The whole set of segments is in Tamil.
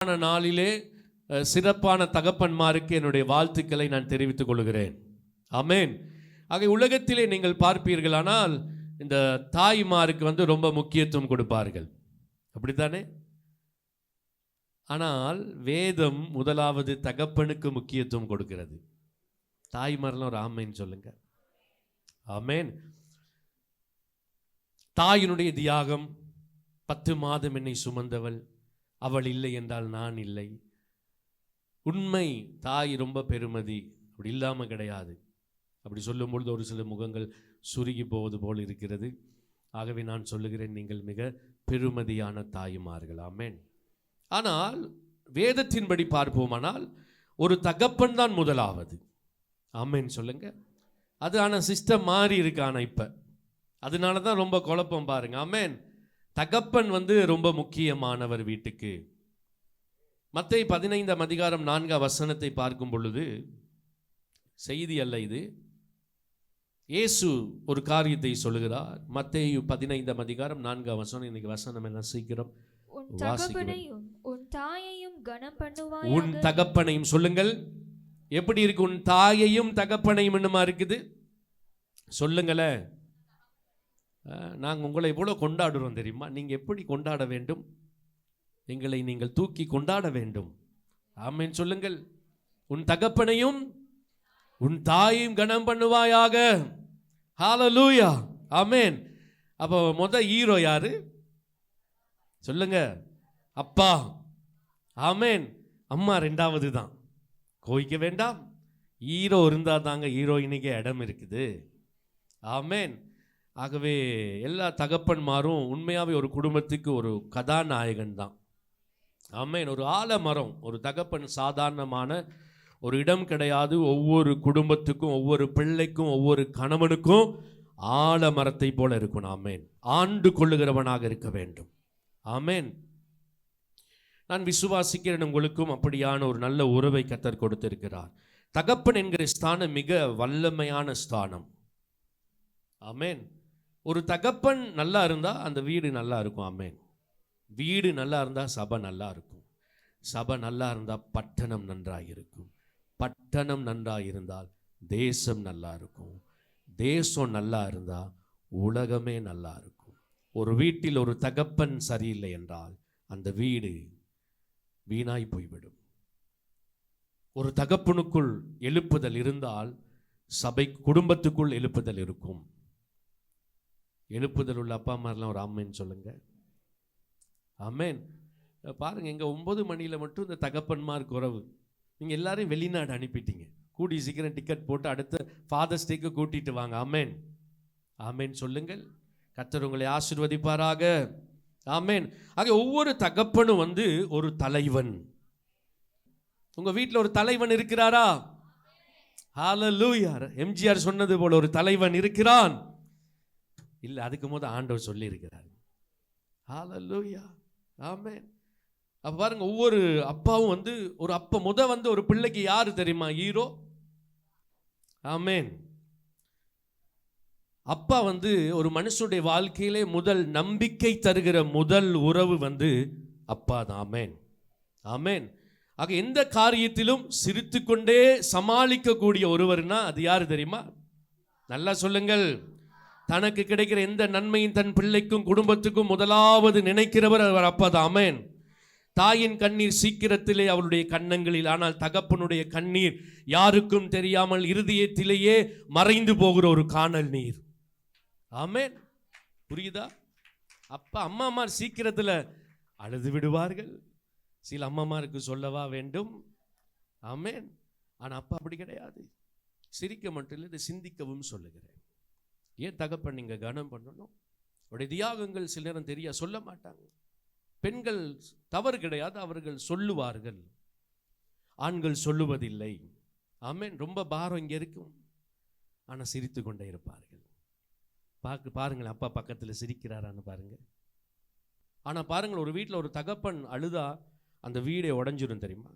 நாளிலே சிறப்பான தகப்பன்மாருக்கு என்னுடைய வாழ்த்துக்களை நான் தெரிவித்துக் கொள்கிறேன். ஆமென். ஆக உலகத்திலே நீங்கள் பார்ப்பீர்களானால் இந்த தாய்மாருக்கு ரொம்ப முக்கியத்துவம் கொடுப்பார்கள், அப்படித்தானே? ஆனால் வேதம் முதலாவது தகப்பனுக்கு முக்கியத்துவம் கொடுக்கிறது. தாய்மாரெல்லாம் ஒரு ஆமேன் சொல்லுங்க. ஆமேன். தாயினுடைய தியாகம், 10 மாதம் என்னை சுமந்தவள், அவள் இல்லை என்றால் நான் இல்லை. உண்மை, தாய் ரொம்ப பெருமதி, அப்படி இல்லாமல் கிடையாது. அப்படி சொல்லும்பொழுது ஒரு சில முகங்கள் சுருகி போவது போல் இருக்கிறது. ஆகவே நான் சொல்லுகிறேன், நீங்கள் மிக பெருமதியான தாய்மார்கள். ஆமென். ஆனால் வேதத்தின்படி பார்ப்போமானால் ஒரு தகப்பன் தான் முதலாவது. ஆமென் சொல்லுங்க. அது ஆனால் சிஸ்டம் மாறி இருக்கு. ஆனால் இப்போ அதனால தான் ரொம்ப குழப்பம் பாருங்க. ஆமென். தகப்பன் ரொம்ப முக்கியமானவர் வீட்டுக்கு. மத்தேயு 15 அதிகாரம் 4 பார்க்கும் பொழுது, செய்தி அல்ல இது, இயேசு ஒரு காரியத்தை சொல்லுகிறார். மத்தேயு 15 அதிகாரம் 4 இன்னைக்கு வசனம் என்ன சீக்கிரம் வாசிக்கிறோம். உன் தகப்பனையும் சொல்லுங்கள். எப்படி இருக்கு? உன் தாயையும் தகப்பனையும் என்னமா இருக்குது சொல்லுங்களேன். நாங்கள் உங்களை எவ்வளோ கொண்டாடுறோம் தெரியுமா? நீங்கள் எப்படி கொண்டாட வேண்டும்? எங்களை நீங்கள் தூக்கி கொண்டாட வேண்டும். ஆமென் சொல்லுங்கள். உன் தகப்பனையும் உன் தாயையும் கனம் பண்ணுவாயாக. ஹல்லேலூயா. ஆமென். அப்போ ஹீரோ யாரு சொல்லுங்க? அப்பா. ஆமென். அம்மா 2வது தான், கோவிக்க வேண்டாம். ஹீரோ இருந்தால் தாங்க ஹீரோயினுக்கே இடம் இருக்குது. ஆமென். ஆகவே எல்லா தகப்பன்மாரும் உண்மையாகவே ஒரு குடும்பத்துக்கு ஒரு கதாநாயகன் தான். ஆமென். ஒரு ஆலமரம். ஒரு தகப்பன் சாதாரணமான ஒரு இடம் கிடையாது. ஒவ்வொரு குடும்பத்துக்கும், ஒவ்வொரு பிள்ளைக்கும், ஒவ்வொரு கணவனுக்கும் ஆலமரத்தை போல இருக்கணும். ஆமென். ஆண்டு கொள்ளுகிறவனாக இருக்க வேண்டும். ஆமென். நான் விசுவாசிக்கிறேன், உங்களுக்கும் அப்படியான ஒரு நல்ல உறவை கர்த்தர் கொடுத்திருக்கிறார். தகப்பன் என்கிற ஸ்தானம் மிக வல்லமையான ஸ்தானம். ஆமென். ஒரு தகப்பன் நல்லா இருந்தால் அந்த வீடு நல்லா இருக்கும். ஆமென். வீடு நல்லா இருந்தால் சபை நல்லா இருக்கும். சபை நல்லா இருந்தால் பட்டணம் நன்றாக இருக்கும். பட்டணம் நன்றாக இருந்தால் தேசம் நல்லா இருக்கும். தேசம் நல்லா இருந்தால் உலகமே நல்லா இருக்கும். ஒரு வீட்டில் ஒரு தகப்பன் சரியில்லை என்றால் அந்த வீடு வீணாய் போய்விடும். ஒரு தகப்பனுக்குள் எழுப்புதல் இருந்தால் சபை, குடும்பத்துக்குள் எழுப்புதல் இருக்கும். எழுப்புதல் உள்ள அப்பா அம்மாரெலாம் ஒரு ஆமேன் சொல்லுங்க. ஆமேன். பாருங்க, எங்க 9 மணியில் மட்டும் இந்த தகப்பன்மார் குறவு. நீங்கள் எல்லாரையும் வெளிநாடு அனுப்பிட்டீங்க. கூடி சீக்கிரம் டிக்கெட் போட்டு அடுத்த ஃபாதர்ஸ் டேக்கு கூட்டிட்டு வாங்க. ஆமேன். ஆமேன் சொல்லுங்கள். கர்த்தர் உங்களை ஆசீர்வதிப்பாராக. ஆமேன். ஆக ஒவ்வொரு தகப்பனும் ஒரு தலைவன். உங்க வீட்டில் ஒரு தலைவன் இருக்கிறாரா? ஹல்லேலூயா. எம்ஜிஆர் சொன்னது போல ஒரு தலைவன் இருக்கிறான். இல்லை, அதுக்கு முதல் ஆண்டவர் சொல்லி இருக்கிறார். ஹல்லேலூயா. ஆமென். அப்ப பாருங்க, ஒவ்வொரு அப்பாவும் ஒரு அப்பா ஒரு பிள்ளைக்கு யாரு தெரியுமா ஹீரோ? ஆமென். அப்பா ஒரு மனுஷனுடைய வாழ்க்கையிலே முதல் நம்பிக்கை தருகிற முதல் உறவு அப்பா தான். ஆமென். ஆமென். ஆக எந்த காரியத்திலும் சிரித்து கொண்டே சமாளிக்கக்கூடிய ஒருவர்னா அது யாரு தெரியுமா? நல்லா சொல்லுங்கள். தனக்கு கிடைக்கிற எந்த நன்மையும் தன் பிள்ளைக்கும் குடும்பத்துக்கும் முதலாவது நினைக்கிறவர் அவர் அப்பா தான். ஆமென். தாயின் கண்ணீர் சீக்கிரத்திலே அவளுடைய கன்னங்களில், ஆனால் தகப்பனுடைய கண்ணீர் யாருக்கும் தெரியாமல் இருதயத்திலேயே மறைந்து போகிற ஒரு காணல் நீர். ஆமென். புரியுதா? அப்பா அம்மாமார் சீக்கிரத்தில் அழுது விடுவார்கள். சில அம்மாமாருக்கு சொல்லவா வேண்டும். ஆமென். ஆனால் அப்பா அப்படி கிடையாது. சிரிக்க மட்டும் இல்லை, இதை சிந்திக்கவும் சொல்லுகிறேன். ஏன் தகப்பன் நீங்க கனம் பண்ணணும்? அவருடைய தியாகங்கள் சில நேரம் சொல்ல மாட்டாங்க. பெண்கள் தவறு கிடையாது, அவர்கள் சொல்லுவார்கள். ஆண்கள் சொல்லுவதில்லை. ஆமென். ரொம்ப பாரம் இங்கே இருக்கும், ஆனால் சிரித்து கொண்டே இருப்பார்கள். பாருங்கள், அப்பா பக்கத்தில் சிரிக்கிறாரான்னு பாருங்க. ஆனால் பாருங்கள், ஒரு வீட்டில் ஒரு தகப்பன் அழுதா அந்த வீடே உடைஞ்சிரும் தெரியுமா?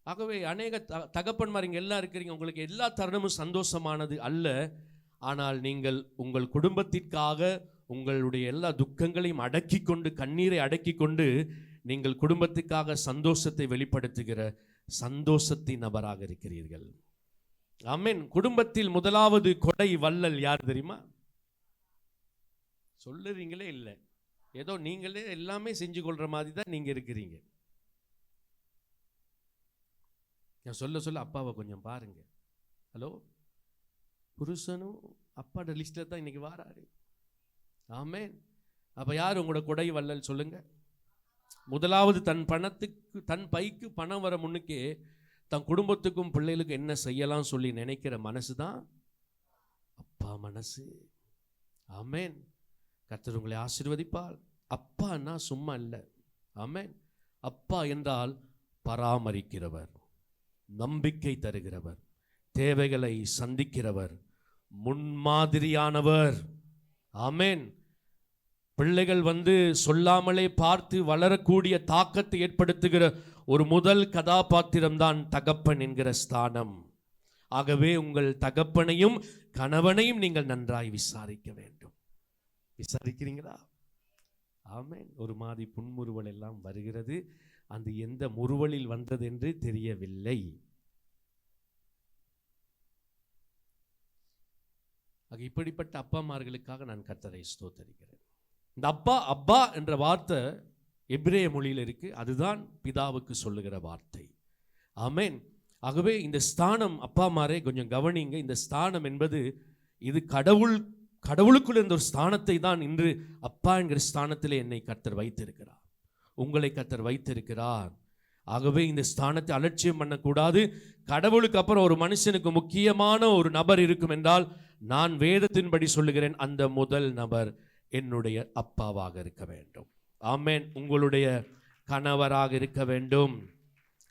ஆகவே அநேக தகப்பன்மார் இங்கே எல்லாம் இருக்கிறீங்க. உங்களுக்கு எல்லா தருணமும் சந்தோஷமானது அல்ல. ஆனால் நீங்கள் உங்கள் குடும்பத்திற்காக உங்களுடைய எல்லா துக்கங்களையும் அடக்கி கொண்டு, கண்ணீரை அடக்கி கொண்டு நீங்கள் குடும்பத்துக்காக சந்தோஷத்தை வெளிப்படுத்துகிற சந்தோஷத்தின் நபராக இருக்கிறீர்கள். ஆமென். குடும்பத்தில் முதலாவது கொடை வள்ளல் யார் தெரியுமா? சொல்லுறீங்களே இல்லை, ஏதோ நீங்களே எல்லாமே செஞ்சு கொள்ற மாதிரி தான் நீங்க இருக்கிறீங்க. நான் சொல்ல சொல்ல அப்பாவை கொஞ்சம் பாருங்க. ஹலோ, புருஷனும் அப்பாட லிஸ்ட்ல தான் இன்னைக்கு வாராரு. ஆமென். அப்ப யார் உங்களோட கொடை வள்ளல் சொல்லுங்க? முதலாவது தன் பைக்கு பணம் வர முன்னுக்கே தன் குடும்பத்துக்கும் பிள்ளைகளுக்கும் என்ன செய்யலாம் சொல்லி நினைக்கிற மனசு தான் அப்பா மனசு. ஆமென். கர்த்தர் உங்களை ஆசீர்வதிப்பார். அப்பான்னா சும்மா இல்லை. ஆமென். அப்பா என்றால் பராமரிக்கிறவர், நம்பிக்கை தருகிறவர், தேவைகளை சந்திக்கிறவர், முன்மாதிரியானவர். ஆமென். பிள்ளைகள் சொல்லாமலே பார்த்து வளரக்கூடிய தாக்கத்தை ஏற்படுத்துகிற ஒரு முதல் கதாபாத்திரம்தான் தகப்பன் என்கிற ஸ்தானம். ஆகவே உங்கள் தகப்பனையும் கணவனையும் நீங்கள் நன்றாய் விசாரிக்க வேண்டும். விசாரிக்கிறீங்களா? ஆமென். ஒரு மாதிரி புன்முறுவல் எல்லாம் வருகிறது. அது எந்த முறுவலில் வந்தது என்று தெரியவில்லை. இப்படிப்பட்ட அப்பாமார்களுக்காக நான் கர்த்தரை ஸ்தோத்தரிக்கிறேன். இந்த அப்பா என்ற வார்த்தை எபிரேய மொழியில் இருக்கு. அதுதான் பிதாவுக்கு சொல்லுகிற வார்த்தை. ஆமென். ஆகவே இந்த ஸ்தானம் அப்பாமாரே கொஞ்சம் கவனிங்க. இந்த ஸ்தானம் என்பது இது கடவுளுக்குள்ள இருந்த ஒரு ஸ்தானத்தை தான் இன்று அப்பா என்கிற ஸ்தானத்திலே என்னை கர்த்தர் வைத்திருக்கிறார், உங்களை கர்த்தர் வைத்திருக்கிறார். ஆகவே இந்த ஸ்தானத்தை அலட்சியம் பண்ணக்கூடாது. கடவுளுக்கு அப்புறம் ஒரு மனுஷனுக்கு முக்கியமான ஒரு நபர் இருக்கும் என்றால் நான் வேதத்தின்படி சொல்லுகிறேன், அந்த முதல் நபர் என்னுடைய அப்பாவாக இருக்க வேண்டும். ஆமென். உங்களுடைய கணவராக இருக்க வேண்டும்.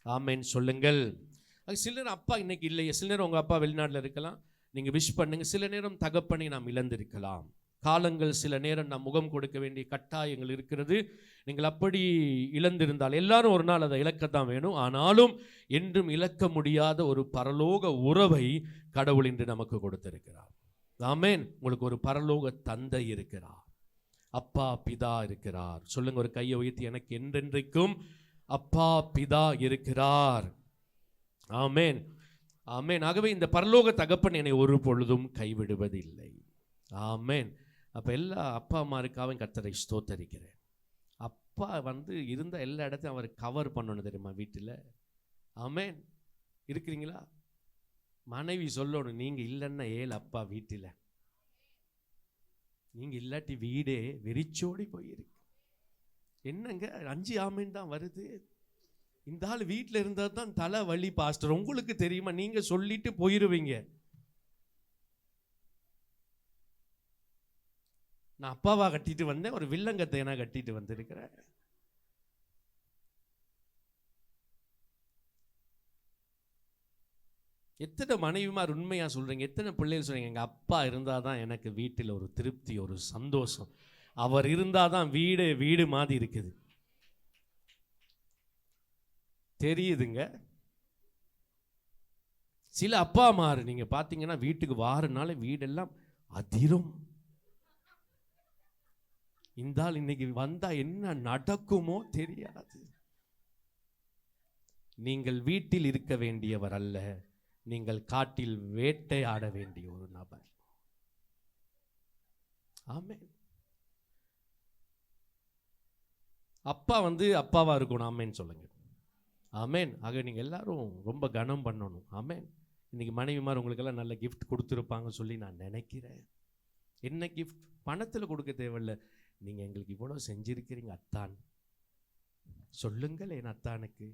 ஆமென் சொல்லுங்கள். சில நேரம் அப்பா இன்னைக்கு இல்லையே, சில நேரம் உங்கள் அப்பா வெளிநாட்டில் இருக்கலாம், நீங்கள் விஷ் பண்ணுங்க. சில நேரம் தகப்பனை நாம் இழந்திருக்கலாம். காலங்கள் சில நேரம் நாம் முகம் கொடுக்க வேண்டிய கட்டாயங்கள் இருக்கிறது. நீங்கள் அப்படி இழந்திருந்தால் எல்லாரும் ஒரு நாள் அதை இழக்கத்தான் வேணும். ஆனாலும் என்றும் இழக்க முடியாத ஒரு பரலோக உறவை கடவுள் இன்று நமக்கு கொடுத்திருக்கிறார். ஆமென். உங்களுக்கு ஒரு பரலோக தந்தை இருக்கிறார், அப்பா பிதா இருக்கிறார். சொல்லுங்க, ஒரு கையை உயர்த்தி, எனக்கு என்றென்றைக்கும் அப்பா பிதா இருக்கிறார். ஆமென். ஆமென். ஆகவே இந்த பரலோக தகப்பன் என்னை ஒரு பொழுதும் கைவிடுவதில்லை. ஆமென். அப்போ எல்லா அப்பா அம்மாருக்காகவும் கர்த்தரை ஸ்தோத்தரிக்கிறேன். அப்பா இருந்த எல்லா இடத்தையும் அவர் கவர் பண்ணணும் தெரியுமா வீட்டில். ஆமென். இருக்கிறீங்களா? மனைவி சொல்லணும், நீங்கள் இல்லைன்னா ஏழு அப்பா வீட்டில், நீங்கள் இல்லாட்டி வீடே வெறிச்சோடி போயிருக்கு. என்னங்க 5 ஆமீன் தான் வருது. இந்த ஆள் வீட்டில் இருந்தால் தான் தலை வலி பாஸ்டர். உங்களுக்கு தெரியுமா? நீங்கள் சொல்லிட்டு போயிடுவீங்க. நான் அப்பாவா கட்டிட்டு வந்தேன், ஒரு வில்லங்கத்தை நான் கட்டிட்டு வந்திருக்கிறேன். எத்தனை மனைவிமார் உண்மையாக சொல்கிறீங்க? எத்தனை பிள்ளைகள் சொல்கிறீங்க, எங்கள் அப்பா இருந்தால் தான் எனக்கு வீட்டில் ஒரு திருப்தி, ஒரு சந்தோஷம். அவர் இருந்தால் தான் வீடு மாதிரி இருக்குது. தெரியுதுங்க. சில அப்பா அம்மார் நீங்கள் பார்த்தீங்கன்னா வீட்டுக்கு வாரனால வீடெல்லாம் அதிரும். இந்த ஆள் இன்னைக்கு வந்தா என்ன நடக்குமோ தெரியாது. நீங்கள் வீட்டில் இருக்க வேண்டியவர் அல்ல, நீங்கள் காட்டில் வேட்டையாட வேண்டிய ஒரு நபர். ஆமென். அப்பா அப்பாவா இருக்கணும். ஆமென் சொல்லுங்க. ஆமென். ஆக நீங்கள் எல்லாரும் ரொம்ப கனம் பண்ணணும். ஆமென். இன்னைக்கு மனைவிமார் உங்களுக்கெல்லாம் நல்ல கிஃப்ட் கொடுத்துருப்பாங்க சொல்லி நான் நினைக்கிறேன். என்ன கிஃப்ட்? பணத்தில் கொடுக்க தேவையில்லை. நீங்கள் எங்களுக்கு இவ்வளோ செஞ்சிருக்கிறீங்க அத்தான், சொல்லுங்கள் என் அத்தானுக்கு.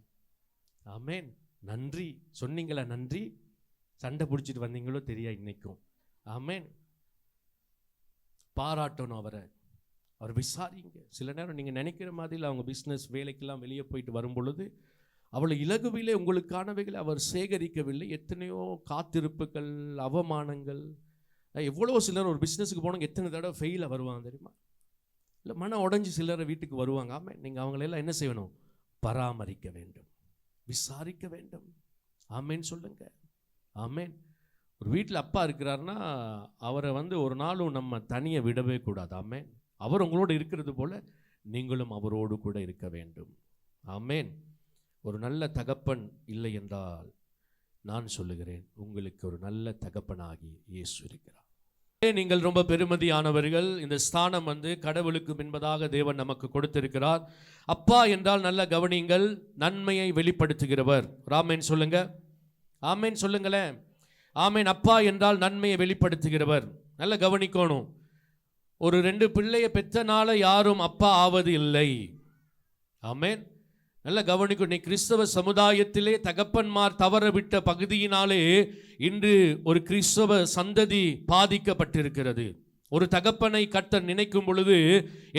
ஆமென். நன்றி சொன்னீங்களா? நன்றி. சண்டை பிடிச்சிட்டு வந்தீங்களோ தெரியா இன்னைக்கும். ஆமென். பாராட்டணும் அவரை, அவர் விசாரிங்க. சில நேரம் நீங்கள் நினைக்கிற மாதிரி அவங்க பிஸ்னஸ் வேலைக்கெல்லாம் வெளியே போயிட்டு வரும் பொழுது அவளை இலகுவிலே உங்களுக்கானவைகளை அவர் சேகரிக்கவில்லை. எத்தனையோ காத்திருப்புகள், அவமானங்கள். எவ்வளோ சிலர் ஒரு பிஸ்னஸுக்கு போனவங்க எத்தனை தடவை ஃபெயிலாக வருவாங்க தெரியுமா? இல்லை மன உடஞ்சி சிலரை வீட்டுக்கு வருவாங்க. ஆமாம். நீங்கள் அவங்களெல்லாம் என்ன செய்யணும்? பராமரிக்க வேண்டும், விசாரிக்க வேண்டும். ஆமேன்னு சொல்லுங்க. ஆமேன். ஒரு வீட்டில் அப்பா இருக்கிறாருன்னா அவரை ஒரு நாளும் நம்ம தனியை விடவே கூடாது. ஆமேன். அவர் உங்களோடு இருக்கிறது போல நீங்களும் அவரோடு கூட இருக்க வேண்டும். ஆமென். ஒரு நல்ல தகப்பன் இல்லை என்றால் நான் சொல்லுகிறேன், உங்களுக்கு ஒரு நல்ல தகப்பனாகி இயேசு இருக்கிறார். நீங்கள் ரொம்ப பெருமதியானவர்கள். இந்த ஸ்தானம் கடவுளுக்கு என்பதாக தேவன் நமக்கு கொடுத்திருக்கிறார். அப்பா என்றால் நல்ல கவனிங்கள், நன்மையை வெளிப்படுத்துகிறவர். ஆமென் சொல்லுங்க, ஆமென் சொல்லுங்களேன், ஆமென். அப்பா என்றால் நன்மையை வெளிப்படுத்துகிறவர். நல்ல கவனிக்கணும். ஒரு 2 பிள்ளையை பெற்றனால யாரும் அப்பா ஆவது இல்லை. ஆமென். நல்ல கவனிக்கும். நீ கிறிஸ்தவ சமுதாயத்திலே தகப்பன்மார் தவறவிட்ட பகுதியினாலே இன்று ஒரு கிறிஸ்தவ சந்ததி பாதிக்கப்பட்டிருக்கிறது. ஒரு தகப்பனை கர்த்தர் நினைக்கும் பொழுது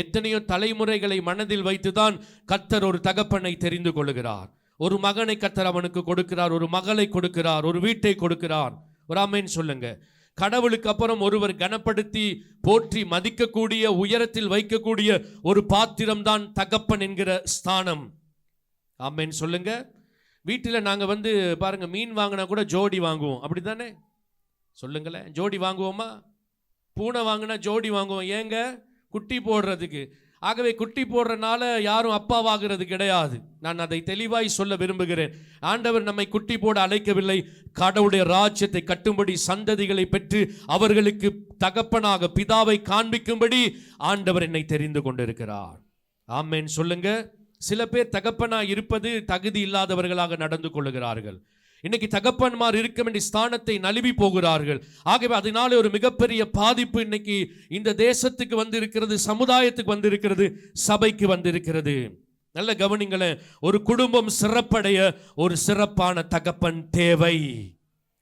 எத்தனையோ தலைமுறைகளை மனதில் வைத்துதான் கர்த்தர் ஒரு தகப்பனை தெரிந்து கொள்கிறார். ஒரு மகனை கர்த்தர் அவனுக்கு கொடுக்கிறார், ஒரு மகளை கொடுக்கிறார், ஒரு வீட்டை கொடுக்கிறார். ஒரு ஆமென் சொல்லுங்க. கடவுளுக்கு அப்புறம் ஒருவர் கனப்படுத்தி போற்றி மதிக்கக்கூடிய, உயரத்தில் வைக்கக்கூடிய ஒரு பாத்திரம்தான் தகப்பன் என்கிற ஸ்தானம். ஆமென் சொல்லுங்க. வீட்டில் நாங்கள் பாருங்க, மீன் வாங்கினா கூட ஜோடி வாங்குவோம், அப்படி தானே சொல்லுங்களேன். ஜோடி வாங்குவோமா? பூனை வாங்கினா ஜோடி வாங்குவோம். ஏங்க? குட்டி போடுறதுக்கு. ஆகவே குட்டி போடுறனால யாரும் அப்பாவாகிறது கிடையாது. நான் அதை தெளிவாய் சொல்ல விரும்புகிறேன். ஆண்டவர் நம்மை குட்டி போட அழைக்கவில்லை. கடவுளுடைய ராஜ்யத்தை கட்டும்படி, சந்ததிகளை பெற்று அவர்களுக்கு தகப்பனாக பிதாவை காண்பிக்கும்படி ஆண்டவர் என்னை தெரிந்து கொண்டிருக்கிறார். ஆமென் சொல்லுங்க. சில பேர் தகப்பனா இருப்பது தகுதி இல்லாதவர்களாக நடந்து கொள்ளுகிறார்கள். இன்னைக்கு தகப்பன்மார் இருக்க வேண்டிய ஸ்தானத்தை நழுவி போகிறார்கள். ஆகவே அதனால ஒரு மிகப்பெரிய பாதிப்பு இன்னைக்கு இந்த தேசத்துக்கு வந்திருக்கிறது, சமுதாயத்துக்கு வந்திருக்கிறது, சபைக்கு வந்திருக்கிறது. நல்ல கவனிங்களேன். ஒரு குடும்பம் சிறப்படைய ஒரு சிறப்பான தகப்பன் தேவை.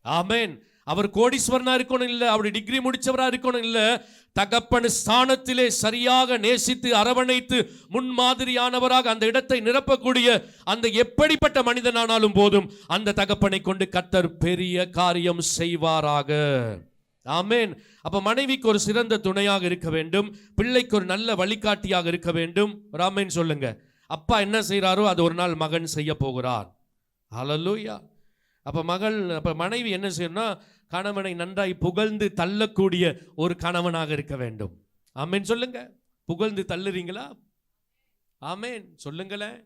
ஆமென். அவர் கோடீஸ்வரனா இருக்கணும் இல்ல, அவருடைய டிகிரி முடிச்சவரா இருக்கணும் இல்ல, தகப்பன் ஸ்தானத்திலே சரியாக நேசித்து அரவணைத்து முன்மாதிரியானவராக அந்த இடத்தை நிரப்பக்கூடிய அந்த எப்படிப்பட்ட மனிதனானாலும் போதும் அந்த தகப்பனை கொண்டு கர்த்தர் பெரிய காரியம் செய்வாராக. ஆமென். அப்ப மனைவிக்கு ஒரு சிறந்த துணையாக இருக்க வேண்டும், பிள்ளைக்கு ஒரு நல்ல வழிகாட்டியாக இருக்க வேண்டும். ஆமென் சொல்லுங்க. அப்பா என்ன செய்கிறாரோ அது ஒரு நாள் மகன் செய்ய போகிறார். ஹல்லேலூயா. அப்ப மனைவி என்ன செய்யணும்னா, கணவனை நன்றாய் புகழ்ந்து தள்ளக்கூடிய ஒரு கணவனாக இருக்க வேண்டும். ஆமென் சொல்லுங்க. புகழ்ந்து தள்ளுறீங்களா? ஆமென் சொல்லுங்களேன்.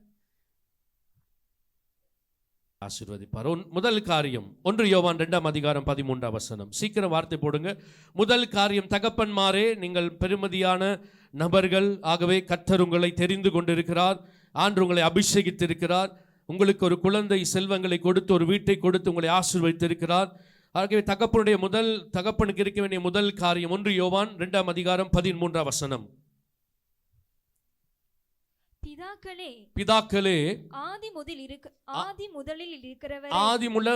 ஆசீர்வதிப்பார். முதல் காரியம் 1 யோவான் 2ஆம் அதிகாரம் 13ஆம் வசனம். சீக்கிரம் வார்த்தை போடுங்க. முதல் காரியம், தகப்பன்மாரே நீங்கள் பெருமதியான நபர்கள். ஆகவே கர்த்தர் உங்களை தெரிந்து கொண்டிருக்கிறார். ஆண்டவர் உங்களை அபிஷேகித்திருக்கிறார். உங்களுக்கு ஒரு குழந்தை செல்வங்களை கொடுத்து, ஒரு வீட்டை கொடுத்து உங்களை ஆசீர்வதித்திருக்கிறார். ஆகவே தகப்பனுக்கு இருக்க வேண்டிய முதல் காரியம் 1 யோவான் 2ஆம் அதிகாரம் 13ஆம் வசனம். பிதாக்களே ஆதி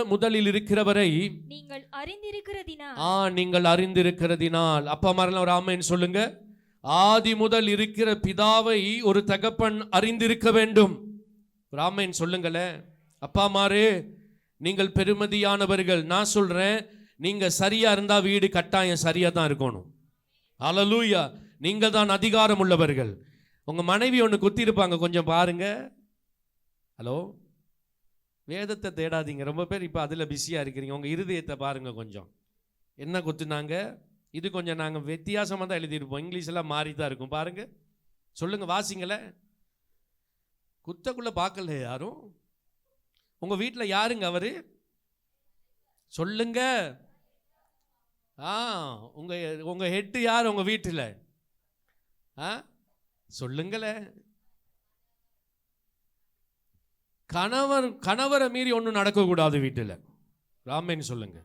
முதலில் இருக்கிறவரை நீங்கள் அறிந்திருக்கிறதினால். அப்பா மாரெல்லாம் ஒரு ஆமென் சொல்லுங்க. ஆதி முதல் இருக்கிற பிதாவை ஒரு தகப்பன் அறிந்திருக்க வேண்டும். ஆமென் சொல்லுங்களேன். அப்பா மாரே நீங்கள் பெருமதியானவர்கள். நான் சொல்றேன், நீங்க சரியா இருந்தா வீடு கட்டாயம் சரியா தான் இருக்கணும். ஹல்லேலூயா. நீங்க தான் அதிகாரம் உள்ளவர்கள். உங்க மனைவி ஒன்று குத்திருப்பாங்க, கொஞ்சம் பாருங்க. ஹலோ, வேதத்தை தேடாதீங்க. ரொம்ப பேர் இப்போ அதில் பிஸியாக இருக்கிறீங்க. உங்கள் இருதயத்தை பாருங்க கொஞ்சம். என்ன குத்துனாங்க? இது கொஞ்சம் நாங்கள் வித்தியாசமாக தான் எழுதியிருப்போம். இங்கிலீஷெல்லாம் மாறி தான் இருக்கும். பாருங்க, சொல்லுங்க, வாசிங்களே. குத்தக்குள்ள பார்க்கல யாரும். உங்க வீட்டில் யாருங்க அவரு? சொல்லுங்க. உங்க ஹெட் யார் உங்க வீட்டில்? சொல்லுங்களே. கணவரை மீறி ஒன்றும் நடக்கக்கூடாது வீட்டில். ஆமென் சொல்லுங்க.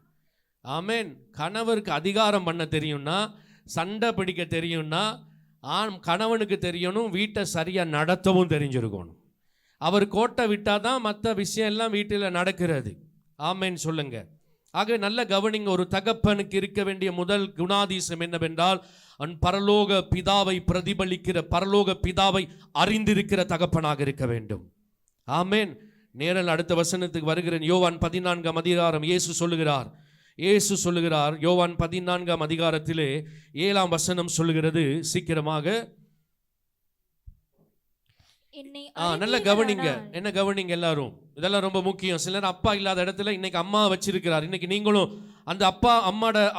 ஆமென். கணவருக்கு அதிகாரம் பண்ண தெரியும்னா, சண்டை பிடிக்க தெரியும்னா, கணவனுக்கு தெரியணும் வீட்டை சரியாக நடத்தவும் தெரிஞ்சிருக்கணும். அவர் கோட்டை விட்டால் தான் மற்ற விஷயம் எல்லாம் வீட்டில் நடக்கிறது. ஆமென் சொல்லுங்க. ஆக நல்ல கவனிங்க. ஒரு தகப்பனுக்கு இருக்க வேண்டிய முதல் குணாதிசயம் என்னவென்றால், பரலோக பிதாவை பிரதிபலிக்கிற, பரலோக பிதாவை அறிந்திருக்கிற தகப்பனாக இருக்க வேண்டும். ஆமென். நேரல் அடுத்த வசனத்துக்கு வருகிறேன். யோவான் 14ஆம் அதிகாரம் இயேசு சொல்லுகிறார். யோவான் 14ஆம் அதிகாரத்திலே 7ஆம் வசனம் சொல்லுகிறது. சீக்கிரமாக நல்ல கவனிங்க. என்ன கவனிங்க எல்லாரும், இதெல்லாம் ரொம்ப முக்கியம். சிலர் அப்பா இல்லாத இடத்துல இன்னைக்கு அம்மா வச்சிருக்கிறார். இன்னைக்கு நீங்களும் அந்த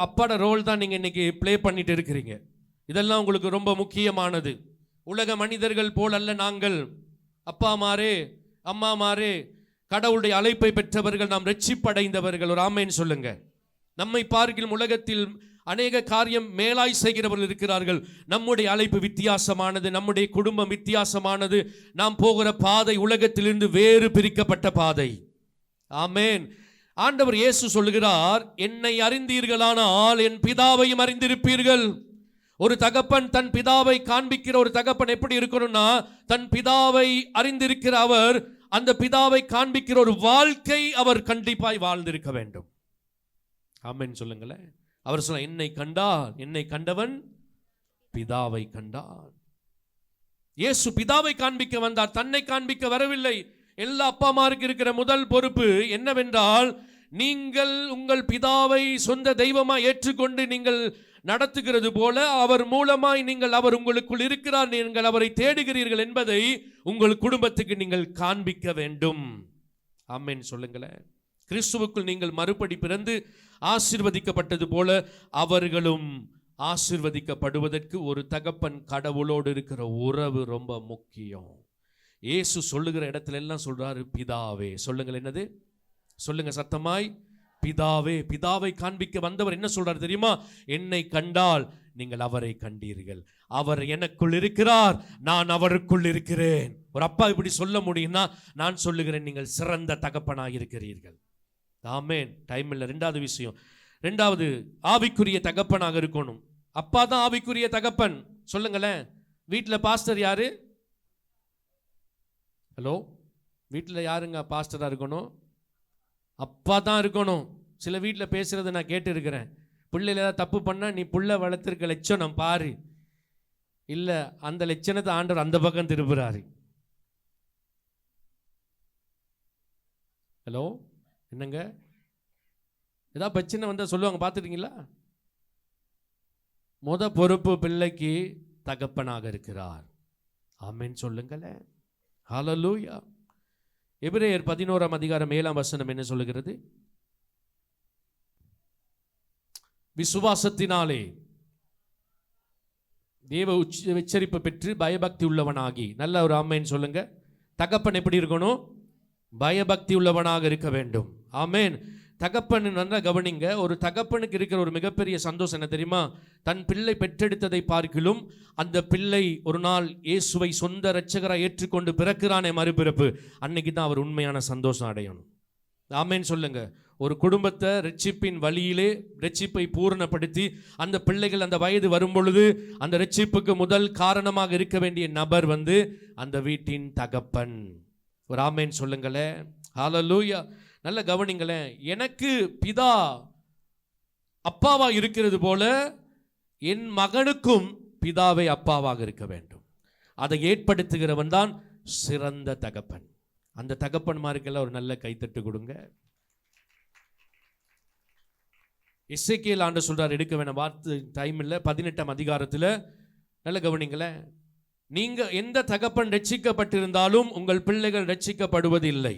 அப்பாட ரோல் தான் நீங்க இன்னைக்கு பிளே பண்ணிட்டு இருக்கிறீங்க. இதெல்லாம் உங்களுக்கு ரொம்ப முக்கியமானது. உலக மனிதர்கள் போல் அல்ல நாங்கள். அப்பா மாரே அம்மாமாரே, கடவுளுடைய அழைப்பை பெற்றவர்கள், நாம் ரட்சிப்படைந்தவர்கள். ஒரு ஆமேன் சொல்லுங்க. நம்மை பார்க்கிலும் உலகத்தில் அநேக காரியம் மேலாய் செய்கிறவர்கள் இருக்கிறார்கள். நம்முடைய அழைப்பு வித்தியாசமானது, நம்முடைய குடும்பம் வித்தியாசமானது. நாம் போகிற பாதை உலகத்திலிருந்து வேறு பிரிக்கப்பட்ட பாதை. ஆமேன். ஆண்டவர் இயேசு சொல்லுகிறார், என்னை அறிந்தீர்களானால் என் பிதாவையும் அறிந்திருப்பீர்கள். ஒரு தகப்பன் தன் பிதாவை காண்பிக்கிற ஒரு தகப்பன் எப்படி இருக்கணும்னா, தன் பிதாவை அறிந்திருக்கிற அவர் அந்த பிதாவை காண்பிக்கிற ஒரு வாழ்க்கை அவர் கண்டிப்பாய் வாழ்ந்திருக்க வேண்டும். ஆமென் சொல்லுங்களேன். அவர் சொல்ல, என்னை கண்டால், என்னை கண்டவன் பிதாவை கண்டான். இயேசு பிதாவை காண்பிக்க வந்தார், தன்னை காண்பிக்க வரவில்லை. எல்லா அப்பா அம்மாருக்கு இருக்கிற முதல் பொறுப்பு என்னவென்றால், நீங்கள் உங்கள் பிதாவை சொந்த தெய்வமாய் ஏற்றுக்கொண்டு நீங்கள் நடத்துகிறது போல அவர் மூலமாய் நீங்கள், அவர் உங்களுக்குள் இருக்கிறார், நீங்கள் அவரை தேடுகிறீர்கள் என்பதை உங்கள் குடும்பத்துக்கு நீங்கள் காண்பிக்க வேண்டும். ஆமென் சொல்லுங்களேன். கிறிஸ்துவுக்குள் நீங்கள் மறுபடி பிறந்து ஆசீர்வதிக்கப்பட்டது போல அவர்களும் ஆசீர்வதிக்கப்படுவதற்கு ஒரு தகப்பன் கடவுளோடு இருக்கிற உறவு ரொம்ப முக்கியம். இயேசு சொல்லுகிற இடத்துல எல்லாம் சொல்றாரு, பிதாவே. சொல்லுங்கள், என்னது சொல்லுங்க சத்தமாய், பிதாவே. பிதாவை காண்பிக்க வந்தவர் என்ன சொல்றாரு தெரியுமா? என்னை கண்டால் நீங்கள் அவரை கண்டீர்கள். அவர் எனக்குள் இருக்கிறார், நான் அவருக்குள் இருக்கிறேன். ஒரு அப்பா இப்படி சொல்ல முடியும்னா நான் சொல்லுகிறேன், நீங்கள் சிறந்த தகப்பனாக இருக்கிறீர்கள். ஆமென். டைம் இல்லை. ரெண்டாவது விஷயம், ரெண்டாவது ஆவிக்குரிய தகப்பனாக இருக்கணும். அப்பா தான் ஆவிக்குரிய தகப்பன். சொல்லுங்களேன். வீட்டில் பாஸ்டர் யாரு? ஹலோ, வீட்டில் யாருங்க பாஸ்டராக இருக்கணும்? அப்பா தான் இருக்கணும். சில வீட்டில் பேசுறதை நான் கேட்டு இருக்கிறேன். பிள்ளைல ஏதாவது தப்பு பண்ணால், நீ புள்ள வளர்த்துருக்க லட்சணம் பாரு. இல்லை, அந்த லட்சணத்தை ஆண்டவர் அந்த பக்கம் திருப்புறாரு. ஹலோ, என்னங்க ஏதாவது பிரச்சனை வந்தால் சொல்லுவாங்க, பார்த்துட்டீங்களா? பொறுப்பு பிள்ளைக்கு தகப்பனாக இருக்கிறார். ஆமென் சொல்லுங்களேன். ஹல்லேலூயா. எபிரேயர் 11ஆம் அதிகாரம் 7ஆம் வசனம் என்ன சொல்லுகிறது? விசுவாசத்தினாலே தேவ உச்சரிப்பு பெற்று பயபக்தி உள்ளவனாகி. நல்ல ஒரு ஆமென் சொல்லுங்க. தகப்பன் எப்படி இருக்கணும்? பயபக்தி உள்ளவனாக இருக்க வேண்டும். ஆமென். தகப்பன் நல்லா கவனிங்க. ஒரு தகப்பனுக்கு இருக்கிற ஒரு மிகப்பெரிய சந்தோஷம் என்ன தெரியுமா? தன் பிள்ளை பெற்றெடுத்ததை பார்க்கிலும் அந்த பிள்ளை ஒரு நாள் இயேசுவை சொந்த இரட்சகராக ஏற்றுக்கொண்டு பிறக்கிறானே, மறுபிறப்பு, அன்னைக்கு தான் அவர் உண்மையான சந்தோஷம் அடையணும். ஆமென் சொல்லுங்க. ஒரு குடும்பத்தை ரட்சிப்பின் வழியிலே ரட்சிப்பை பூரணப்படுத்தி அந்த பிள்ளைகள் அந்த வயது வரும் பொழுது அந்த ரட்சிப்புக்கு முதல் காரணமாக இருக்க வேண்டிய நபர் அந்த வீட்டின் தகப்பன். ஒரு ஆமென் சொல்லுங்களேன். ஹல்லேலூயா. நல்ல கவனிங்களேன். எனக்கு பிதா அப்பாவா இருக்கிறது போல என் மகனுக்கும் பிதாவை அப்பாவாக இருக்க வேண்டும். அதை ஏற்படுத்துகிறவன் தான் சிறந்த தகப்பன். அந்த தகப்பன்மாருக்கெல்லாம் ஒரு நல்ல கைத்தட்டு கொடுங்க. எசேக்கியேல் ஆண்டு சொல்றார், எடுக்க வேணாம், வார்த்தை டைம் இல்லை. 18ஆம் அதிகாரத்தில் நல்ல கவனிங்களேன். நீங்க எந்த தகப்பன் ரட்சிக்கப்பட்டிருந்தாலும் உங்கள் பிள்ளைகள் ரட்சிக்கப்படுவதில்லை.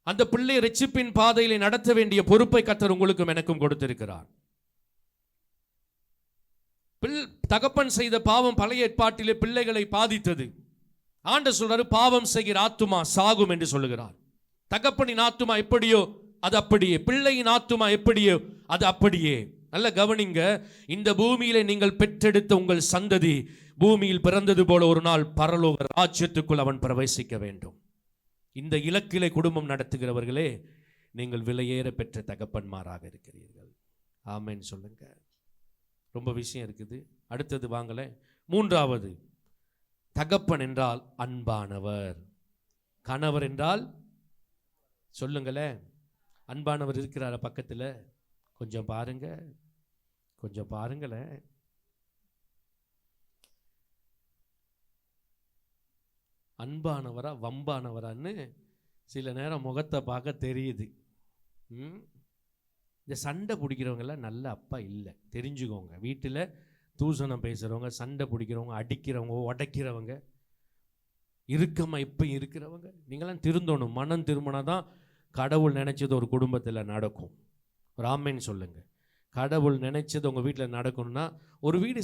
அந்த பிள்ளை ரட்சிப்பின் பாதையிலே நடத்த வேண்டிய பொறுப்பை கர்த்தர் உங்களுக்கும் எனக்கும் கொடுத்திருக்கிறார். தகப்பன் செய்த பாவம் பழைய ஏற்பாட்டிலே பிள்ளைகளை பாதித்தது. ஆண்டவர் சொல்றாரு, பாவம் செய்கிற ஆத்துமா சாகும் என்று சொல்லுகிறார். தகப்பனின் ஆத்துமா எப்படியோ அது அப்படியே, பிள்ளையின் ஆத்துமா எப்படியோ அது அப்படியே. நல்ல கவனிங்க. இந்த பூமியிலே நீங்கள் பெற்றெடுத்த உங்கள் சந்ததி பூமியில் பிறந்தது போல ஒரு நாள் பரலோக ராஜ்யத்துக்குள் அவன் பிரவேசிக்க வேண்டும். இந்த இலக்கிலே குடும்பம் நடத்துகிறவர்களே, நீங்கள் விலையேற பெற்ற தகப்பன்மாராக இருக்கிறீர்கள். ஆமென் சொல்லுங்க. ரொம்ப விஷயம் இருக்குது. அடுத்தது வாங்கல. மூன்றாவது, தகப்பன் என்றால் அன்பானவர். கணவர் என்றால் சொல்லுங்களேன். அன்பானவர் இருக்கிறார பக்கத்தில்? கொஞ்சம் பாருங்க, கொஞ்சம் பாருங்களேன். அன்பானவரா வம்பானவரான்னு சில நேரம் முகத்தை பார்க்க தெரியுது. இந்த சண்டை பிடிக்கிறவங்கெல்லாம் நல்ல அப்பா இல்லை, தெரிஞ்சுக்கோங்க. வீட்டில் தூசணம் பேசுகிறவங்க, சண்டை பிடிக்கிறவங்க, அடிக்கிறவங்க, உடைக்கிறவங்க, இறுக்கமாக இப்போ இருக்கிறவங்க, நீங்களாம் திருந்தணும். மனம் திரும்பினா தான் கடவுள் நினைச்சது ஒரு குடும்பத்தில் நடக்கும். ஒரு ஆமென் சொல்லுங்க. கடவுள் நினைச்சது உங்கள் வீட்டில் நடக்கணும்னா, ஒரு வீடு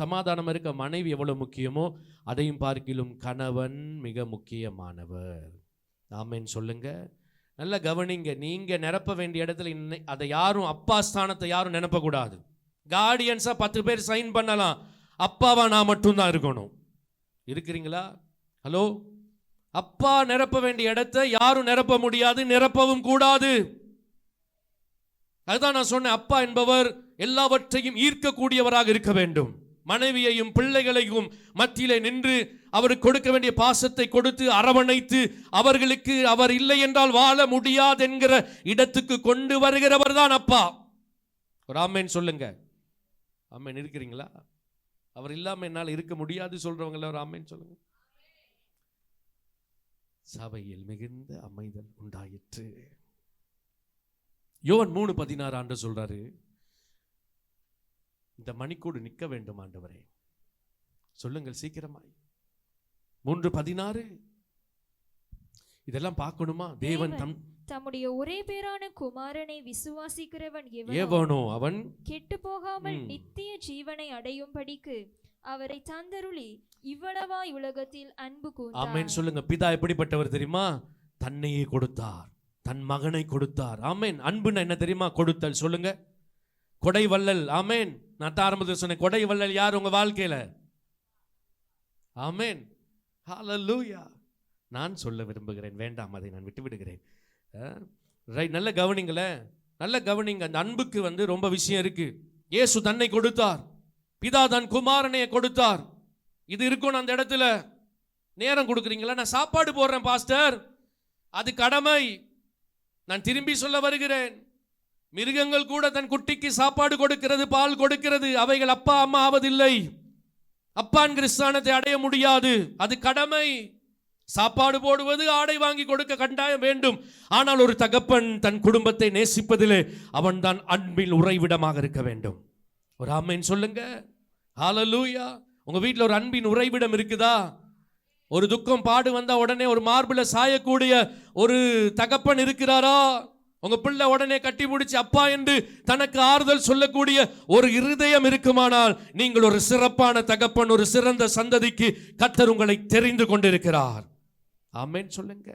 சமாதானம் இருக்க மனைவி எவ்வளோ முக்கியமோ அதையும் பார்க்கிலும் கணவன் மிக முக்கியமானவர். ஆமென் சொல்லுங்க. நல்ல கவனிங்க. நீங்கள் நிரப்ப வேண்டிய இடத்துல அதை யாரும் அப்பா ஸ்தானத்தை யாரும் நிரப்பக்கூடாது. கார்டியன்ஸாக 10 பேர் சைன் பண்ணலாம், அப்பாவா நான் மட்டும்தான் இருக்கணும். இருக்கிறீங்களா? ஹலோ. அப்பா நிரப்ப வேண்டிய இடத்தை யாரும் நிரப்ப முடியாது, நிரப்பவும் கூடாது. அதுதான் நான் சொன்னேன், அப்பா என்பவர் எல்லாவற்றையும் ஈர்க்கக்கூடியவராக இருக்க வேண்டும். மனைவியையும் பிள்ளைகளையும் மத்தியிலே நின்று அவருக்கு கொடுக்க வேண்டிய பாசத்தை கொடுத்து அரவணைத்து அவர்களுக்கு அவர் இல்லை என்றால் வாழ முடியாது என்கிற இடத்துக்கு கொண்டு வருகிறவர் தான் அப்பா. ஒரு ஆமென் சொல்லுங்க. ஆமென். இருக்கிறீங்களா? அவர் இல்லாமல் என்னால் இருக்க முடியாது சொல்றவங்கள ஒரு ஆமென் சொல்லுங்க. சபையில் மிகுந்த அமைதல் உண்டாயிற்று. யோவான் 3:16 ஆண்டு சொல்றாரு, இந்த மணிக்கூடு நிற்க வேண்டும் ஆண்டவரே. சொல்லுங்கள் சீக்கிரமாய். 3:16 இதெல்லாம் பார்க்கணுமா? தேவன் தம்முடைய ஒரே பேரான குமாரனை விசுவாசிக்கிறவன் எவனோ அவன் கெட்டு போகாமல் நித்திய ஜீவனை அடையும்படிக்கு அவரை தந்தருளி இவ்வளவாய் உலகத்தில் அன்பு கூர்ந்தார். ஆமென் சொல்லுங்க. பிதா எப்படிப்பட்டவர் தெரியுமா? தன்னையே கொடுத்தார், தன் மகனை கொடுத்தார். ஆமென். அன்புன்னா என்ன தெரியுமா? கொடுத்தல். சொல்லுங்க. கொடை வள்ளல். ஆமென். நான் ஆரம்பத்தில் சொன்னேன், கொடை வள்ளல் யார் உங்க வாழ்க்கையில? ஆமென். ஹல்லேலூயா. நான் சொல்ல விரும்புகிறேன், வேண்டாம் அதை நான் விட்டு விடுகிறேன். ரைட். நல்ல கவனிங்களே, நல்ல கவனிங்க. அந்த அன்புக்கு ரொம்ப விஷயம் இருக்கு. இயேசு தன்னை கொடுத்தார், பிதா தன் குமாரனையை கொடுத்தார். இது இருக்கணும் அந்த இடத்துல. நேரம் கொடுக்குறீங்களா? நான் சாப்பாடு போடுறேன் பாஸ்டர், அது கடமை. நான் திரும்பி சொல்ல வருகிறேன், மிருகங்கள் கூட தன் குட்டிக்கு சாப்பாடு கொடுக்கிறது, பால் கொடுக்கிறது. அவைகள் அப்பா அம்மா ஆவதில்லை. அப்பான் கிறிஸ்தானத்தை அடைய முடியாது, அது கடமை. சாப்பாடு போடுவது, ஆடை வாங்கி கொடுக்க கட்டாயம் வேண்டும். ஆனால் ஒரு தகப்பன் தன் குடும்பத்தை நேசிப்பதிலே அவன் தான் அன்பில் உறைவிடமாக இருக்க வேண்டும். ஒரு ஆமென் சொல்லுங்க. ஹல்லேலூயா. உங்க வீட்டில் ஒரு அன்பின் உறைவிடம் இருக்குதா? ஒரு துக்கம் பாடு வந்தா உடனே ஒரு மார்பில் சாயக்கூடிய ஒரு தகப்பன் இருக்கிறாரா? உங்க பிள்ளை உடனே கட்டி பிடிச்சி அப்பா என்று தனக்கு ஆறுதல் சொல்லக்கூடிய ஒரு இருதயம் இருக்குமானால் நீங்கள் ஒரு சிறப்பான தகப்பன், ஒரு சிறந்த சந்ததிக்கு கர்த்தர் உங்களை தெரிந்து கொண்டிருக்கிறார். ஆமென் சொல்லுங்க.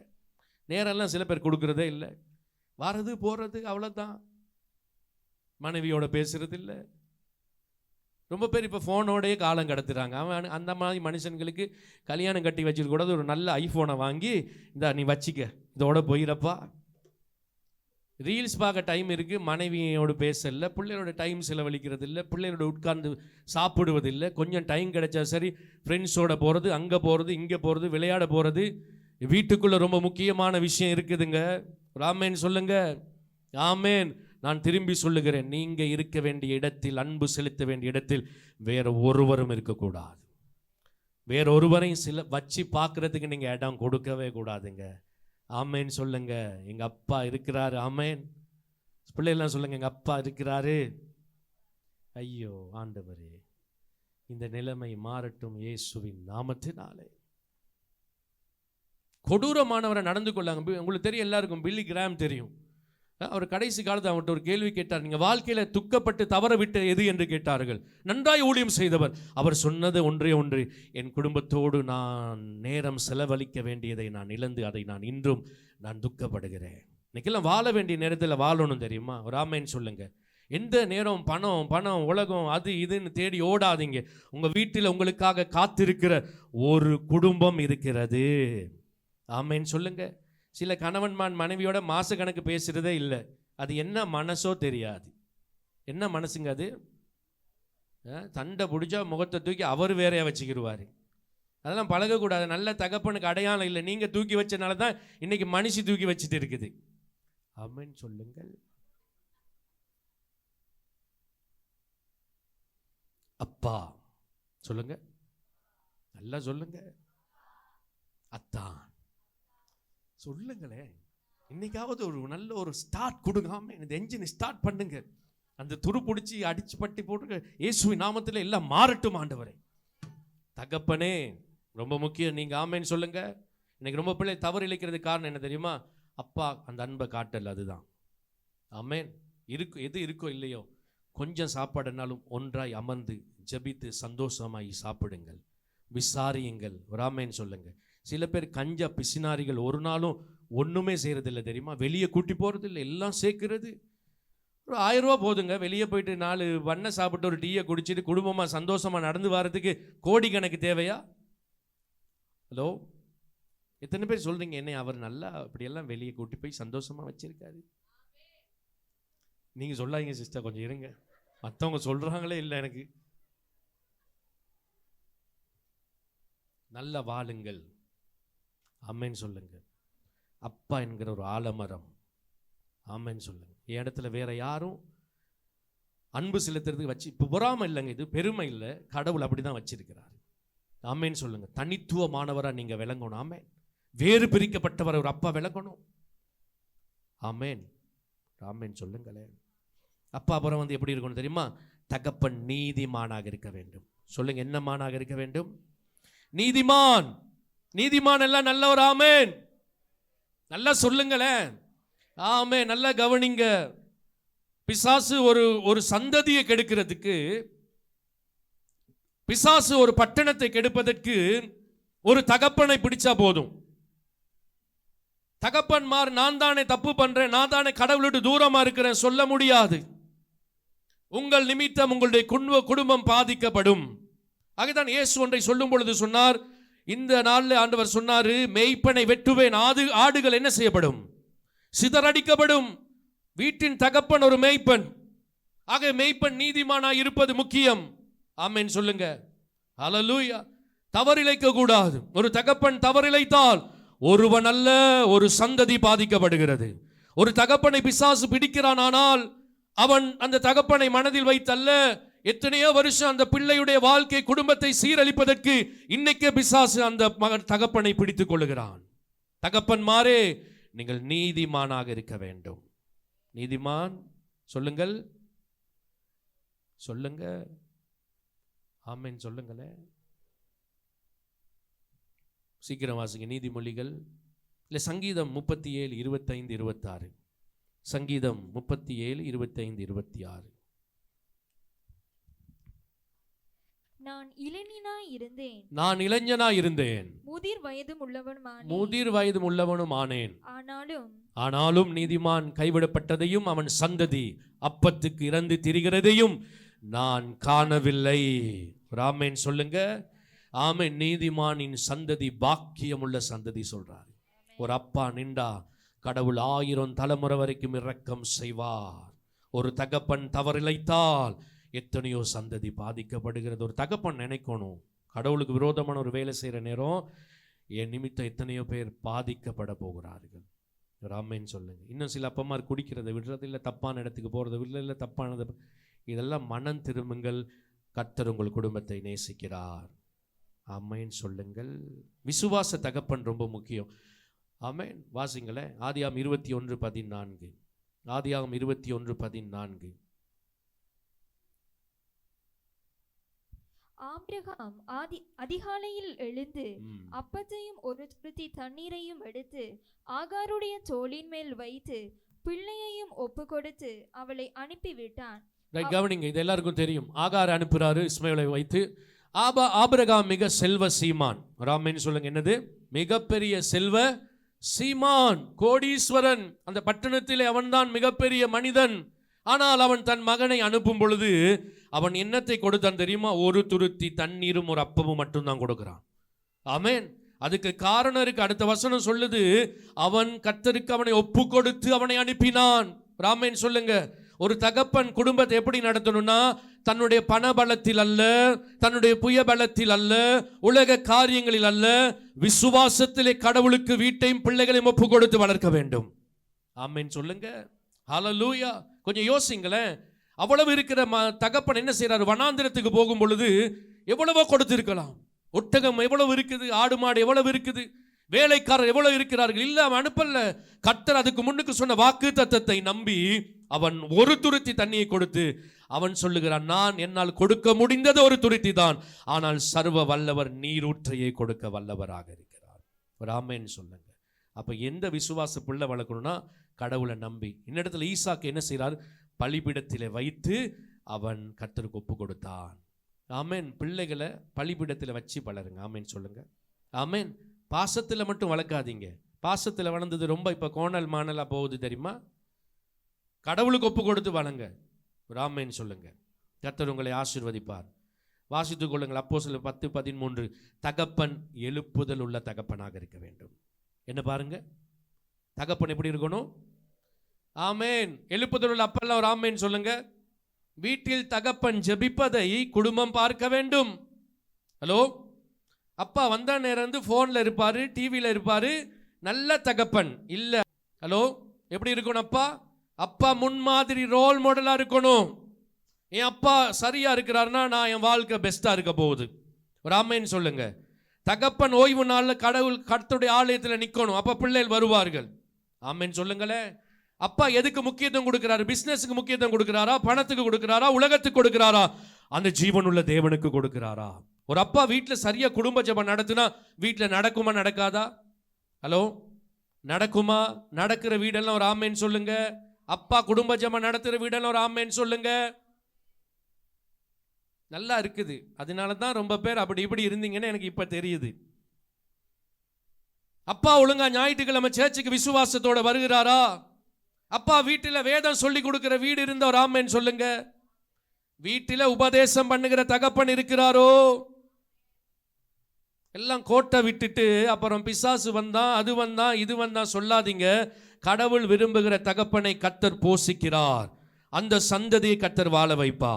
நேரெல்லாம் சில பேர் கொடுக்கறதே இல்லை, வரது போறது அவ்வளோதான். மனைவியோட பேசுறது இல்லை. ரொம்ப பேர் இப்போ ஃபோனோடையே காலம் கடத்துறாங்க. அவன் அந்த மாதிரி மனுஷன்களுக்கு கல்யாணம் கட்டி வச்சுட்டு கூட ஒரு நல்ல ஐஃபோனை வாங்கி இந்த நீ வச்சிக்க, இதோட போயிடப்பா. ரீல்ஸ் பார்க்க டைம் இருக்குது, மனைவியோடு பேசல, பிள்ளையோட டைம் செலவழிக்கிறது இல்லை, பிள்ளையோட உட்கார்ந்து சாப்பிடுவதில்லை. கொஞ்சம் டைம் கிடைச்சா சரி ஃப்ரெண்ட்ஸோட போகிறது, அங்கே போகிறது, இங்கே போகிறது, விளையாட போகிறது. வீட்டுக்குள்ளே ரொம்ப முக்கியமான விஷயம் இருக்குதுங்க. ஆமென் சொல்லுங்க. ஆமென். நான் திரும்பி சொல்லுகிறேன், நீங்கள் இருக்க வேண்டிய இடத்தில், அன்பு செலுத்த வேண்டிய இடத்தில் வேற ஒருவரும் இருக்கக்கூடாது. வேற ஒருவரையும் வச்சு பார்க்கறதுக்கு நீங்கள் இடம் கொடுக்கவே கூடாதுங்க. ஆமென் சொல்லுங்க. எங்க அப்பா இருக்கிறாரு. ஆமென். பிள்ளைலாம் சொல்லுங்க, எங்க அப்பா இருக்கிறாரு. ஐயோ ஆண்டவரே, இந்த நிலைமை மாறட்டும் இயேசுவின் நாமத்தினாலே. கொடூரமானவரை நடந்து கொள்ளாங்க. உங்களுக்கு தெரியும், எல்லாருக்கும் பில்லி கிராம் தெரியும். அவர் கடைசி காலத்தில் அவர்கிட்ட ஒரு கேள்வி கேட்டார், நீங்கள் வாழ்க்கையில் துக்கப்பட்டு தவற விட்ட எது என்று கேட்டார்கள். நன்றாய் ஊழியம் செய்தவர். அவர் சொன்னது ஒன்றே ஒன்று, என் குடும்பத்தோடு நான் நேரம் செலவழிக்க வேண்டியதை நான் இழந்து அதை நான் இன்றும் நான் துக்கப்படுகிறேன். இன்னைக்கெல்லாம் வாழ வேண்டிய நேரத்தில் வாழணும் தெரியுமா? ஒரு ஆமென் சொல்லுங்க. எந்த நேரம் பணம் உலகம் அது இதுன்னு தேடி ஓடாதீங்க. உங்கள் வீட்டில் உங்களுக்காக காத்திருக்கிற ஒரு குடும்பம் இருக்கிறது. ஆமென் சொல்லுங்க. சில கணவன்மான் மனைவியோட மாச கணக்கு பேசுறதே இல்லை. அது என்ன மனசோ தெரியாது. என்ன மனசுங்க அது? சண்டை பிடிச்சா முகத்தை தூக்கி அவர் வேறையா வச்சுக்கிடுவார். அதெல்லாம் பழகக்கூடாது. நல்ல தகப்பனுக்கு அடையாளம் இல்லை. நீங்கள் தூக்கி வச்சனால தான் இன்னைக்கு மனுஷி தூக்கி வச்சுட்டு இருக்குது. ஆமென் சொல்லுங்கள். அப்பா சொல்லுங்க, நல்லா சொல்லுங்க. அத்தான் சொல்லுங்களே. இன்னைக்காவது ஒரு நல்ல ஒரு ஸ்டார்ட் கொடுக்காம இந்த என்ஜின் ஸ்டார்ட் பண்ணுங்க. அந்த துரு பிடிச்சி அடிச்சு பட்டி போட்டு இயேசுவின் நாமத்தில் எல்லாம் மாறட்டும் ஆண்டவரே. தகப்பனே ரொம்ப முக்கியம். நீங்க ஆமென் சொல்லுங்க. இன்னைக்கு ரொம்ப பிள்ளை தவறு இழைக்கிறதுக்கு காரணம் என்ன தெரியுமா? அப்பா அந்த அன்பை காட்டல. அதுதான் ஆமென். எது இருக்கோ இல்லையோ கொஞ்சம் சாப்பாடுனாலும் ஒன்றாய் அமர்ந்து ஜெபித்து சந்தோஷமாய் சாப்பிடுங்கள், விசாரியுங்கள். ஒரு ஆமென் சொல்லுங்க. சில பேர் கஞ்சா பிசினாரிகள் ஒரு நாளும் ஒன்றுமே செய்கிறதில்ல தெரியுமா? வெளியே கூட்டி போகிறதில்ல, எல்லாம் சேர்க்கிறது. ஒரு 1000 ரூபா போதுங்க. வெளியே போயிட்டு 4 வண்ணை சாப்பிட்டு ஒரு டீயை குடிச்சிட்டு குடும்பமாக சந்தோஷமாக நடந்து வர்றதுக்கு கோடிக்கணக்கு தேவையா? ஹலோ, எத்தனை பேர் சொல்கிறீங்க என்னை அவர் நல்லா அப்படியெல்லாம் வெளியே கூட்டி போய் சந்தோஷமாக வச்சிருக்காரு? நீங்கள் சொல்லாதீங்க சிஸ்டர், கொஞ்சம் இருங்க. மற்றவங்க சொல்கிறாங்களே இல்லை எனக்கு. நல்ல வாழுங்கள். ஆமென் சொல்லுங்க. அப்பா என்கிற ஒரு ஆலமரம். ஆமென் சொல்லுங்க. என் இடத்துல வேற யாரும் அன்பு செலுத்துறதுக்கு வச்சு இப்போ பொறாமை இல்லைங்க, இது பெருமை இல்லை, கடவுள் அப்படி தான் வச்சிருக்கிறார். ஆமென் சொல்லுங்க. தனித்துவமானவராக நீங்கள் விளங்கணும். ஆமென். வேறு பிரிக்கப்பட்டவர் ஒரு அப்பா விளங்கணும். ஆமென். ஆமென் சொல்லுங்களேன். அப்பா அப்புறம் வந்து எப்படி இருக்கணும் தெரியுமா? தகப்பன் நீதிமானாக இருக்க வேண்டும். சொல்லுங்க, என்ன மானாக இருக்க வேண்டும்? நீதிமான். நீதிமான் எல்லாம் நல்லவர். ஆமென். நல்லா சொல்லுங்களேன். ஆமென். நல்லா கவனிங்க. பிசாசு ஒரு சந்ததியை கெடுக்கிறதுக்கு, பிசாசு ஒரு பட்டணத்தை கெடுப்பதற்கு ஒரு தகப்பனை பிடிச்சா போதும். தகப்பன்மார் நான் தானே தப்பு பண்றேன், நான் தானே கடவுளோடு தூரமா இருக்கிறேன் சொல்ல முடியாது. உங்கள் நிமித்தம் உங்களுடைய குடும்பம் பாதிக்கப்படும். ஆகதான் இயேசு ஒன்றை சொல்லும் பொழுது சொன்னார், இந்த நாளில் ஆண்டவர் சொன்னார், மேய்ப்பனை வெட்டுவேன், ஆடுகள் என்ன செய்யப்படும்? சிதறடிக்கப்படும். வீட்டின் தகப்பன் ஒரு மேய்ப்பன். ஆக மேய்ப்பன் நீதிமானாய் இருப்பது முக்கியம். ஆமென் சொல்லுங்க. ஹல்லேலூயா. தவறிழைக்க கூடாது. ஒரு தகப்பன் தவறிழைத்தால் ஒருவன் அல்ல, ஒரு சந்ததி பாதிக்கப்படுகிறது. ஒரு தகப்பனை பிசாசு பிடிக்கிறான், ஆனால் அவன் அந்த தகப்பனை மனதில் வைத்தல்ல, எத்தனையோ வருஷம் அந்த பிள்ளையுடைய வாழ்க்கை குடும்பத்தை சீரழிப்பதற்கு இன்னைக்கு பிசாசு அந்த தகப்பனை பிடித்துக் கொள்ளுகிறான். தகப்பன்மாரே, நீங்கள் நீதிமானாக இருக்க வேண்டும். நீதிமான் சொல்லுங்கள், சொல்லுங்க. ஆமென் சொல்லுங்களே. சீக்கிரம் வாசிங்க. நீதிமொழிகள் இல்லை, சங்கீதம் 37, 25, 26. சங்கீதம் 37, 25, 26. நான் இளைஞனாய் இருந்தேன், முதிர் வயதும் உள்ளவனும் ஆனேன். ஆனாலும் நீதிமான் கைவிடப்பட்டதையும் அவன் சந்ததி அப்பத்துக்கு இறந்து திரிகிறதையும் நான் காணவில்லை. ஆமென் சொல்லுங்க. ஆமென். நீதிமானின் சந்ததி பாக்கியமுள்ள சந்ததி சொல்றார். ஒரு அப்பா நின்றா கடவுள் 1000 தலைமுறை வரைக்கும் இரக்கம் செய்வார். ஒரு தகப்பன் தவறிழைத்தால் எத்தனையோ சந்ததி பாதிக்கப்படுகிறது. ஒரு தகப்பன் நினைக்கணும், கடவுளுக்கு விரோதமான ஒரு வேலை செய்கிற நேரம் என் நிமித்தம் எத்தனையோ பேர் பாதிக்கப்பட போகிறார்கள். ஆமென் சொல்லுங்க. இன்னும் சில அப்பமார் குடிக்கிறதை விடுறது இல்லை, தப்பான இடத்துக்கு போகிறது இல்லை, தப்பானது. இதெல்லாம் மனம் திரும்புங்கள். கர்த்தர் உங்கள் குடும்பத்தை நேசிக்கிறார். ஆமென் சொல்லுங்கள். விசுவாச தகப்பன் ரொம்ப முக்கியம். ஆமென். வாசிங்களேன். ஆதியாகமம் 21:14. ஆதியாகமம் 21:14. ஆபிரகாம் அதிகாலையில் எழுந்து அப்பத்தையும் ஒரு துருத்தி தண்ணீரையும் எடுத்து ஆகாருடைய தோளின் மேல் வைத்து பிள்ளையையும் ஒப்பு கொடுத்து அவளை அனுப்பிவிட்டான். கவனிங்க, இது எல்லாருக்கும் தெரியும். ஆகார் அனுப்புறாரு இஸ்மாயிலை வைத்து. ஆபிரகாம் மிக செல்வ சீமான். ஆமென் சொல்லுங்க. என்னது? மிகப்பெரிய செல்வ சீமான், கோடீஸ்வரன். அந்த பட்டணத்திலே அவன்தான் மிகப்பெரிய மனிதன். ஆனால் அவன் தன் மகனை அனுப்பும் பொழுது அவன் என்னத்தை கொடுத்தான் தெரியுமா? ஒரு துருத்தி தண்ணீரும் ஒரு அப்பமும் மட்டும்தான் கொடுக்கிறான். ஆமென். அதுக்கு காரணம் இருக்கு. அடுத்த வசனம் சொல்லுது, அவன் கர்த்தருக்கு அவனை ஒப்பு கொடுத்து அவனை அனுப்பினான். ஆமென் சொல்லுங்க. ஒரு தகப்பன் குடும்பத்தை எப்படி நடத்தணும்னா, தன்னுடைய பண பலத்தில் அல்ல, தன்னுடைய புய பலத்தில் அல்ல, உலக காரியங்களில் அல்ல, விசுவாசத்திலே கடவுளுக்கு வீட்டையும் பிள்ளைகளையும் ஒப்பு கொடுத்து வளர்க்க வேண்டும். ஆமென் சொல்லுங்க. ஹல்லேலூயா. கொஞ்சம் யோசிங்களேன். அவ்வளவு இருக்கிற தகப்பன் என்ன செய்யறாரு? வனாந்திரத்துக்கு போகும் பொழுது எவ்வளவோ கொடுத்திருக்கலாம். ஒட்டகம் எவ்வளவு இருக்குது, ஆடு மாடு எவ்வளவு இருக்குது, வேலைக்காரர் எவ்வளவு இருக்கிறார்கள். இல்ல, அவன் அனுப்பல. கர்த்தர் அதுக்கு முன்னுக்கு சொன்ன வாக்கு தத்தத்தை நம்பி அவன் ஒரு துருத்தி தண்ணியை கொடுத்து அவன் சொல்லுகிறான், நான் என்னால் கொடுக்க முடிந்தது ஒரு துருத்தி தான், ஆனால் சர்வ வல்லவர் நீரூற்றையை கொடுக்க வல்லவராக இருக்கிறார். ஒரு ஆமென் சொல்லுங்க. அப்ப எந்த விசுவாச பிள்ளை வளர்க்கணும்னா கடவுளை நம்பி. இன்னிடத்துல ஈசாக்கு என்ன செய்கிறார்? பலிபீடத்திலே வைத்து அவன் கர்த்தருக்கு ஒப்பு கொடுத்தான். ஆமென். பிள்ளைகளை பலிபீடத்தில் வச்சு பலருங்க. ஆமென் சொல்லுங்க. ஆமென். பாசத்தில் மட்டும் வளர்க்காதீங்க. பாசத்தில் வளர்ந்தது ரொம்ப இப்போ கோணல் மாணலாக போகுது தெரியுமா? கடவுளுக்கு ஒப்பு கொடுத்து வளங்க. ஒரு ஆமென் சொல்லுங்க. கர்த்தர் உங்களை ஆசீர்வதிப்பார். வாசித்துக் கொள்ளுங்கள். அப்போஸ்தலர் 10:13. தகப்பன் எழுப்புதல் உள்ள தகப்பனாக இருக்க வேண்டும். என்ன பாருங்க, தகப்பன் எப்படி இருக்கணும்? ஆமென். எழுப்புதல் உள்ள அப்பெல்லாம் ஒரு ஆமென் சொல்லுங்க. வீட்டில் தகப்பன் ஜெபிப்பதை குடும்பம் பார்க்க வேண்டும். ஹலோ, அப்பா வந்த நேரம் வந்து ஃபோனில் இருப்பார், டிவியில் இருப்பார். நல்ல தகப்பன் இல்லை. ஹலோ, எப்படி இருக்கணும்? அப்பா முன்மாதிரி ரோல் மாடலாக இருக்கணும். என் அப்பா சரியாக இருக்கிறாருன்னா நான் என் வாழ்க்கை பெஸ்ட்டாக இருக்க போகுது. ஒரு ஆமென் சொல்லுங்க. தகப்பன் ஓய்வு நாளில் கர்த்தருடைய ஆலயத்தில் நிற்கணும். அப்போ பிள்ளைகள் வருவார்கள். ஆமென் சொல்லுங்களேன். அப்பா எதுக்கு முக்கியத்துவம் கொடுக்கிறாரு? பிஸ்னஸுக்கு முக்கியத்துவம் கொடுக்கிறாரா? பணத்துக்கு கொடுக்கிறாரா? உலகத்துக்கு கொடுக்கிறாரா? அந்த ஜீவனுள்ள தேவனுக்கு கொடுக்கிறாரா? ஒரு அப்பா வீட்டில் சரியாக குடும்ப ஜெபம் நடத்துனா வீட்டில் நடக்குமா நடக்காதா? ஹலோ, நடக்குமா? நடக்கிற வீடெல்லாம் ஒரு ஆமென் சொல்லுங்க. அப்பா குடும்ப ஜெபம் நடத்துகிற வீடெல்லாம் ஒரு ஆமென் சொல்லுங்க. நல்லா இருக்குது. அதனால தான் ரொம்ப பேர் அப்படி இப்படி இருந்தீங்கன்னு எனக்கு இப்போ தெரியுது. அப்பா ஒழுங்கா ஞாயிற்றுக்கிழமை சேர்ச்சுக்கு விசுவாசத்தோட வருகிறாரா? அப்பா வீட்டில் வேதம் சொல்லி கொடுக்கிற வீடு இருந்த ஒரு ஆமென் சொல்லுங்க. வீட்டில் உபதேசம் பண்ணுகிற தகப்பன் இருக்கிறாரோ? எல்லாம் கோட்டை விட்டுட்டு அப்புறம் பிசாசு வந்தான், அது வந்தான், இது வந்தான் சொல்லாதீங்க. கடவுள் விரும்புகிற தகப்பனை கர்த்தர் போஷிக்கிறார். அந்த சந்ததியை கர்த்தர் வாழ வைப்பார்.